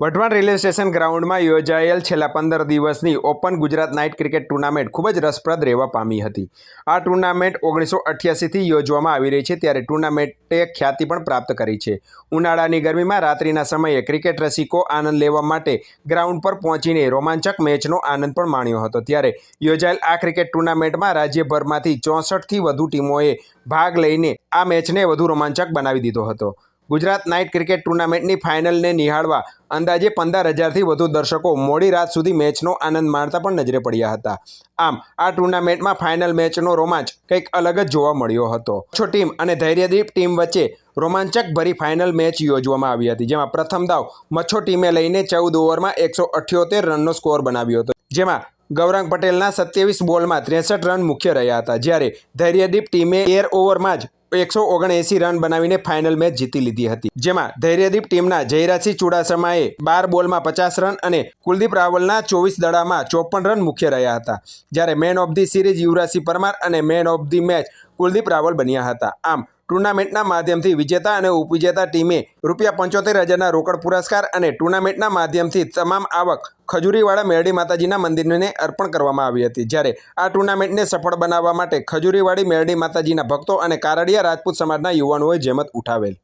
Wadhwan railway station ગ્રાઉન્ડમાં યોજાયેલ છેલ્લા 15 દિવસની open Gujarat night cricket tournament ખૂબ જ રસપ્રદ રહેવા પામી હતી। આ ટુર્નામેન્ટ 1988થી યોજવામાં આવી રહી છે, ત્યારે ટુર્નામેન્ટે ખ્યાતિ પણ પ્રાપ્ત કરી છે। ઉનાળાની ગરમીમાં રાત્રિના સમયે ક્રિકેટ રસિકો આનંદ લેવા માટે ગ્રાઉન્ડ પર પહોંચીને રોમાંચક મેચનો આનંદ પણ માણ્યો હતો। ત્યારે યોજાયેલ આ ક્રિકેટ ટુર્નામેન્ટમાં રાજ્યભરમાંથી 64થી વધુ ટીમોએ ભાગ લઈને આ મેચને વધુ રોમાંચક બનાવી દીધો હતો। ગુજરાત નાઇટ ક્રિકેટ ટુર્નામેન્ટની ફાઇનલને નિહાળવા અંદાજે 15,000થી વધુ દર્શકો મોડી રાત સુધી મેચનો આનંદ માણતા પણ નજરે પડ્યા હતા। આમ આ ટુર્નામેન્ટમાં ફાઇનલ મેચનો રોમાંચ કંઈક અલગ જ જોવા મળ્યો હતો। મચ્છો ટીમ અને ધૈર્યદીપ ટીમ વચ્ચે રોમાંચક ભરી ફાઇનલ મેચ યોજવામાં આવી હતી, જેમાં પ્રથમ દાવ મચ્છો ટીમે લઈને 14 ઓવરમાં 178 રનનો સ્કોર બનાવ્યો હતો, જેમાં ગૌરાંગ પટેલના 27 બોલમાં 63 રન મુખ્ય રહ્યા હતા, જ્યારે ધૈર્યદીપ ટીમે 13 ઓવરમાં જ 179 રન બનાવીને ફાઇનલ મેચ જીતી લીધી હતી, જેમાં ધૈર્યદીપ ટીમના જયરાજસિંહ ચુડાસમાએ 12 બોલમાં 50 રન અને કુલદીપ રાવલના 24 દડામાં 54 રન મુખ્ય રહ્યા હતા, જ્યારે man of the series Yuvrajsinh Parmar અને man of the match Kuldeep Rawal બન્યા હતા। આમ ટુર્નામેન્ટના માધ્યમથી વિજેતા અને ઉપવિજેતા ટીમે ₹75,000ના રોકડ પુરસ્કાર અને ટુર્નામેન્ટના માધ્યમથી તમામ આવક ખજૂરીવાડા મેરડી માતાજીના મંદિરને અર્પણ કરવામાં આવી હતી। જ્યારે આ ટુર્નામેન્ટને સફળ બનાવવા માટે ખજૂરીવાડી મેરડી માતાજીના ભક્તો અને કારડિયા રાજપૂત સમાજના યુવાનોએ જહેમત ઉઠાવેલ।